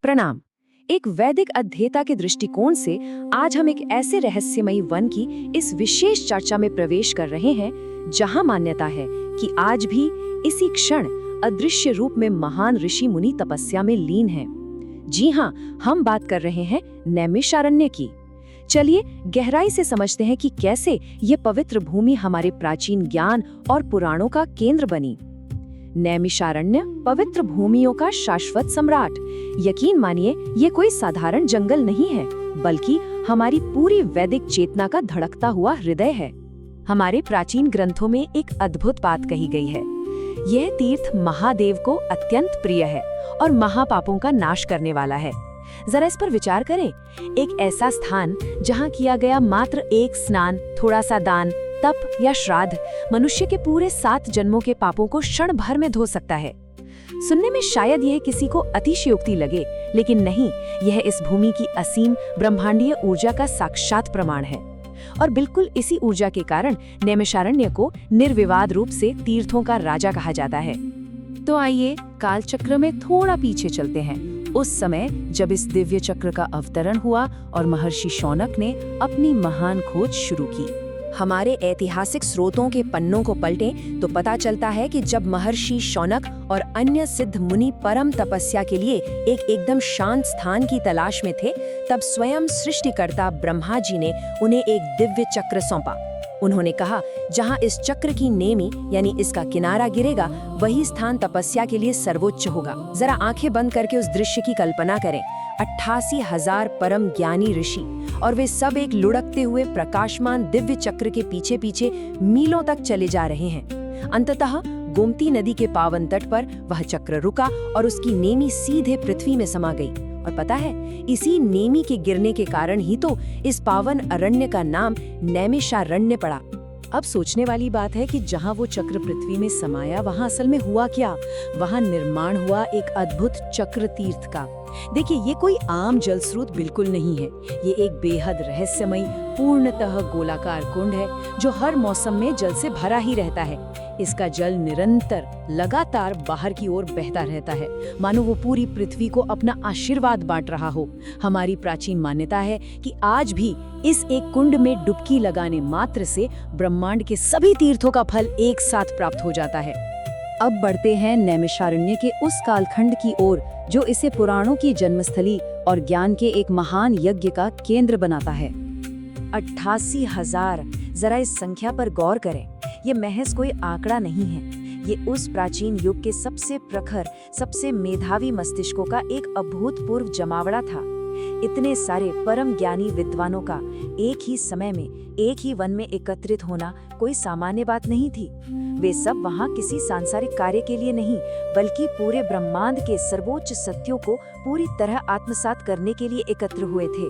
प्रणाम। एक वैदिक अध्येता के दृष्टिकोण से आज हम एक ऐसे रहस्यमयी वन की इस विशेष चर्चा में प्रवेश कर रहे हैं जहां मान्यता है कि आज भी इसी क्षण अदृश्य रूप में महान ऋषि मुनि तपस्या में लीन हैं। जी हां, हम बात कर रहे हैं नैमिषारण्य की। चलिए गहराई से समझते हैं कि कैसे ये पवित्र भूमि हमारे प्राचीन ज्ञान और पुराणों का केंद्र बनी। नैमिषारण्य पवित्र भूमियों का शाश्वत सम्राट। यकीन मानिए, ये कोई साधारण जंगल नहीं है, बल्कि हमारी पूरी वैदिक चेतना का धड़कता हुआ हृदय है। हमारे प्राचीन ग्रंथों में एक अद्भुत बात कही गई है। यह तीर्थ महादेव को अत्यंत प्रिय है और महापापों का नाश करने वाला है। जरा इस पर विचार करें। एक ऐसा स्थान जहां किया गया मात्र एक स्नान, थोड़ा सा दान, तप या श्राद्ध मनुष्य के पूरे 7 जन्मों के पापों को क्षण भर में धो सकता है। सुनने में शायद यह किसी को अतिशयोक्ति लगे, लेकिन नहीं, यह इस भूमि की असीम ब्रह्मांडीय ऊर्जा का साक्षात प्रमाण है। और बिल्कुल इसी ऊर्जा के कारण नैमिषारण्य को निर्विवाद रूप से तीर्थों का राजा कहा जाता है। तो आइए कालचक्र में थोड़ा पीछे चलते हैं, उस समय जब इस दिव्य चक्र का अवतरण हुआ और महर्षि शौनक ने अपनी महान खोज शुरू की। हमारे ऐतिहासिक स्रोतों के पन्नों को पलटें तो पता चलता है कि जब महर्षि शौनक और अन्य सिद्ध मुनि परम तपस्या के लिए एक एकदम शांत स्थान की तलाश में थे, तब स्वयं सृष्टिकर्ता ब्रह्मा जी ने उन्हें एक दिव्य चक्र सौंपा। उन्होंने कहा, जहां इस चक्र की नेमी यानी इसका किनारा गिरेगा, वही स्थान तपस्या के लिए सर्वोच्च होगा। जरा आंखें बंद करके उस दृश्य की कल्पना करें। 88,000 परम ज्ञानी ऋषि और वे सब एक लुढ़कते हुए प्रकाशमान दिव्य चक्र के पीछे पीछे मीलों तक चले जा रहे हैं। अंततः गोमती नदी के पावन तट पर वह चक्र रुका और उसकी नेमी सीधे पृथ्वी में समा गई। और पता है, इसी नेमी के गिरने के कारण ही तो इस पावन अरण्य का नाम नैमिषारण्य पड़ा। अब सोचने वाली बात है कि जहां वो चक्र पृथ्वी में समाया, वहां असल में हुआ क्या? वहां निर्माण हुआ एक अद्भुत चक्र तीर्थ का। देखिए, ये कोई आम जल स्रोत बिल्कुल नहीं है। ये एक बेहद रहस्यमयी पूर्णतः गोलाकार कुंड है जो हर मौसम में जल से भरा ही रहता है। इसका जल निरंतर लगातार बाहर की ओर बहता रहता है, मानो वो पूरी पृथ्वी को अपना आशीर्वाद बांट रहा हो। हमारी प्राचीन मान्यता है कि आज भी इस एक कुंड में डुबकी लगाने मात्र से ब्रह्मांड के सभी तीर्थों का फल एक साथ प्राप्त हो जाता है। अब बढ़ते हैं नैमिषारण्य के उस कालखंड की ओर जो इसे पुराणों की जन्मस्थली और ज्ञान के एक महान यज्ञ का केंद्र बनाता है। 88,000। जरा इस संख्या पर गौर करें। ये महज कोई आंकड़ा नहीं है, ये उस प्राचीन युग के सबसे प्रखर, सबसे मेधावी मस्तिष्कों का एक अभूतपूर्व जमावड़ा था। इतने सारे परम ज्ञानी विद्वानों का एक ही समय में एक ही वन में एकत्रित होना कोई सामान्य बात नहीं थी। वे सब वहां किसी सांसारिक कार्य के लिए नहीं, बल्कि पूरे ब्रह्मांड के सर्वोच्च सत्यों को पूरी तरह आत्मसात करने के लिए एकत्र हुए थे।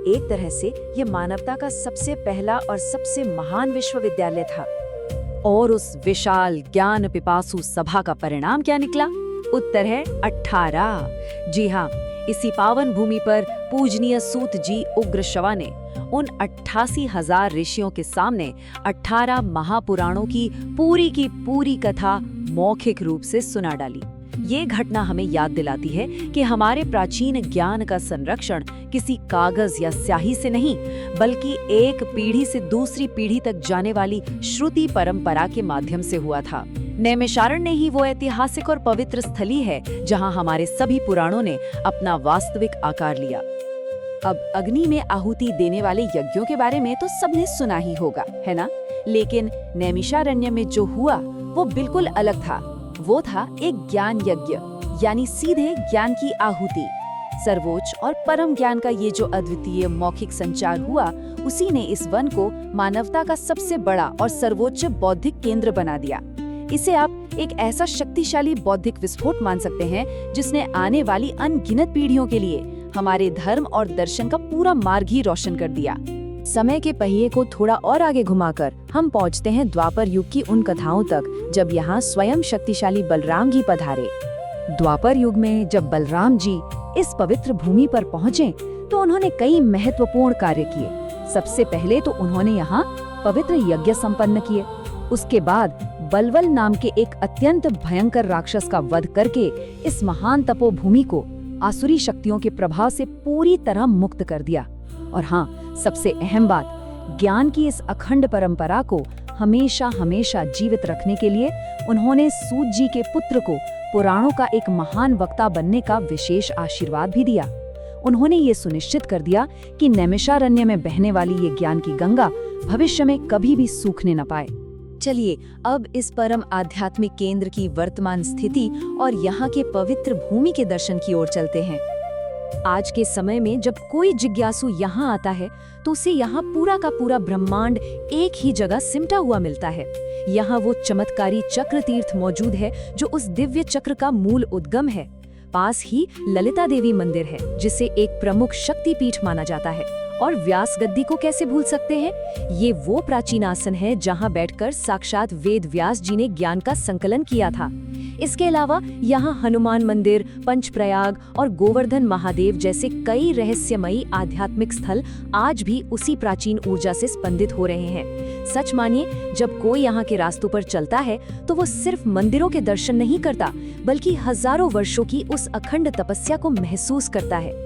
एक तरह से ये मानवता का सबसे पहला और सबसे महान विश्वविद्यालय था। और उस विशाल ज्ञान पिपासु सभा का परिणाम क्या निकला? उत्तर है 18। जी हाँ, इसी पावन भूमि पर पूजनीय सूत जी उग्रश्रवा ने उन 88,000 ऋषियों के सामने 18 महापुराणों की पूरी कथा मौखिक रूप से सुना डाली। ये घटना हमें याद दिलाती है कि हमारे प्राचीन ज्ञान का संरक्षण किसी कागज या स्याही से नहीं, बल्कि एक पीढ़ी से दूसरी पीढ़ी तक जाने वाली श्रुति परंपरा के माध्यम से हुआ था। नैमिषारण्य ही वो ऐतिहासिक और पवित्र स्थली है जहां हमारे सभी पुराणों ने अपना वास्तविक आकार लिया। अब अग्नि में आहुति देने वाले यज्ञों के बारे में तो सबने सुना ही होगा, है ना? लेकिन नैमिषारण्य में जो हुआ वो बिल्कुल अलग था। वो था एक ज्ञान यज्ञ, यानी सीधे ज्ञान की आहुति। सर्वोच्च और परम ज्ञान का ये जो अद्वितीय मौखिक संचार हुआ, उसी ने इस वन को मानवता का सबसे बड़ा और सर्वोच्च बौद्धिक केंद्र बना दिया। इसे आप एक ऐसा शक्तिशाली बौद्धिक विस्फोट मान सकते हैं जिसने आने वाली अनगिनत पीढ़ियों के लिए हमारे धर्म और दर्शन का पूरा मार्ग ही रोशन कर दिया। समय के पहिए को थोड़ा और आगे घुमाकर हम पहुंचते हैं द्वापर युग की उन कथाओं तक, जब यहाँ स्वयं शक्तिशाली बलराम जी पधारे। द्वापर युग में जब बलराम जी इस पवित्र भूमि पर पहुँचे तो उन्होंने कई महत्वपूर्ण कार्य किए। सबसे पहले तो उन्होंने यहाँ पवित्र यज्ञ संपन्न किए। उसके बाद बलवल नाम के एक अत्यंत भयंकर राक्षस का वध करके इस महान तपोभूमि को आसुरी शक्तियों के प्रभाव से पूरी तरह मुक्त कर दिया। और हाँ, सबसे अहम बात, ज्ञान की इस अखंड परंपरा को हमेशा हमेशा जीवित रखने के लिए उन्होंने सूत जी के पुत्र को पुराणों का एक महान वक्ता बनने का विशेष आशीर्वाद भी दिया। उन्होंने ये सुनिश्चित कर दिया कि नैमिषारण्य में बहने वाली ये ज्ञान की गंगा भविष्य में कभी भी सूखने न पाए। चलिए अब इस परम आध्यात्मिक केंद्र की वर्तमान स्थिति और यहाँ के पवित्र भूमि के दर्शन की ओर चलते हैं। आज के समय में जब कोई जिज्ञासु यहाँ आता है तो उसे यहाँ पूरा का पूरा ब्रह्मांड एक ही जगह सिमटा हुआ मिलता है। यहाँ वो चमत्कारी चक्र तीर्थ मौजूद है जो उस दिव्य चक्र का मूल उद्गम है। पास ही ललिता देवी मंदिर है जिसे एक प्रमुख शक्ति पीठ माना जाता है। और व्यास गद्दी को कैसे भूल सकते हैं? ये वो प्राचीन आसन है जहाँ बैठकर साक्षात वेद व्यास जी ने ज्ञान का संकलन किया था। इसके अलावा यहाँ हनुमान मंदिर, पंचप्रयाग और गोवर्धन महादेव जैसे कई रहस्यमयी आध्यात्मिक स्थल आज भी उसी प्राचीन ऊर्जा से स्पंदित हो रहे हैं। सच मानिए, जब कोई यहाँ के रास्तों पर चलता है तो वो सिर्फ मंदिरों के दर्शन नहीं करता, बल्कि हजारों वर्षों की उस अखंड तपस्या को महसूस करता है।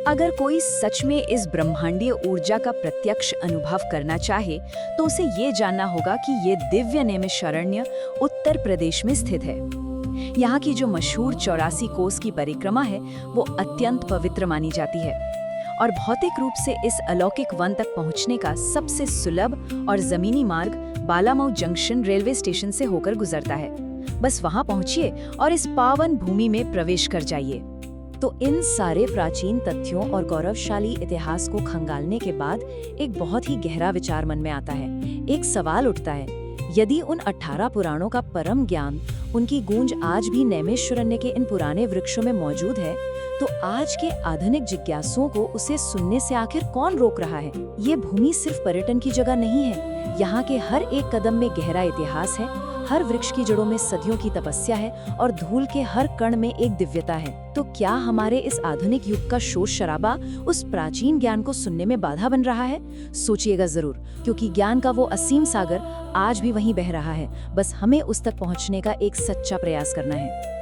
अगर कोई सच में इस ब्रह्मांडीय ऊर्जा का प्रत्यक्ष अनुभव करना चाहे तो उसे ये जानना होगा कि ये दिव्य नैमिषारण्य उत्तर प्रदेश में स्थित है। यहाँ की जो मशहूर 84 कोस की परिक्रमा है वो अत्यंत पवित्र मानी जाती है और भौतिक रूप से इस अलौकिक वन तक पहुँचने का सबसे सुलभ और जमीनी मार्ग बालामऊ जंक्शन रेलवे स्टेशन से होकर गुजरता है। बस वहाँ पहुँचिए और इस पावन भूमि में प्रवेश कर जाइए। तो इन सारे प्राचीन तथ्यों और गौरवशाली इतिहास को खंगालने के बाद एक बहुत ही गहरा विचार मन में आता है। एक सवाल उठता है, यदि उन 18 पुराणों का परम ज्ञान, उनकी गूंज आज भी नैमिषारण्य के इन पुराने वृक्षों में मौजूद है, तो आज के आधुनिक जिज्ञासुओं को उसे सुनने से आखिर कौन रोक रहा है? ये भूमि सिर्फ पर्यटन की जगह नहीं है। यहाँ के हर एक कदम में गहरा इतिहास है, हर वृक्ष की जड़ों में सदियों की तपस्या है और धूल के हर कण में एक दिव्यता है। तो क्या हमारे इस आधुनिक युग का शोर शराबा उस प्राचीन ज्ञान को सुनने में बाधा बन रहा है? सोचिएगा जरूर, क्योंकि ज्ञान का वो असीम सागर आज भी वहीं बह रहा है। बस हमें उस तक पहुंचने का एक सच्चा प्रयास करना है।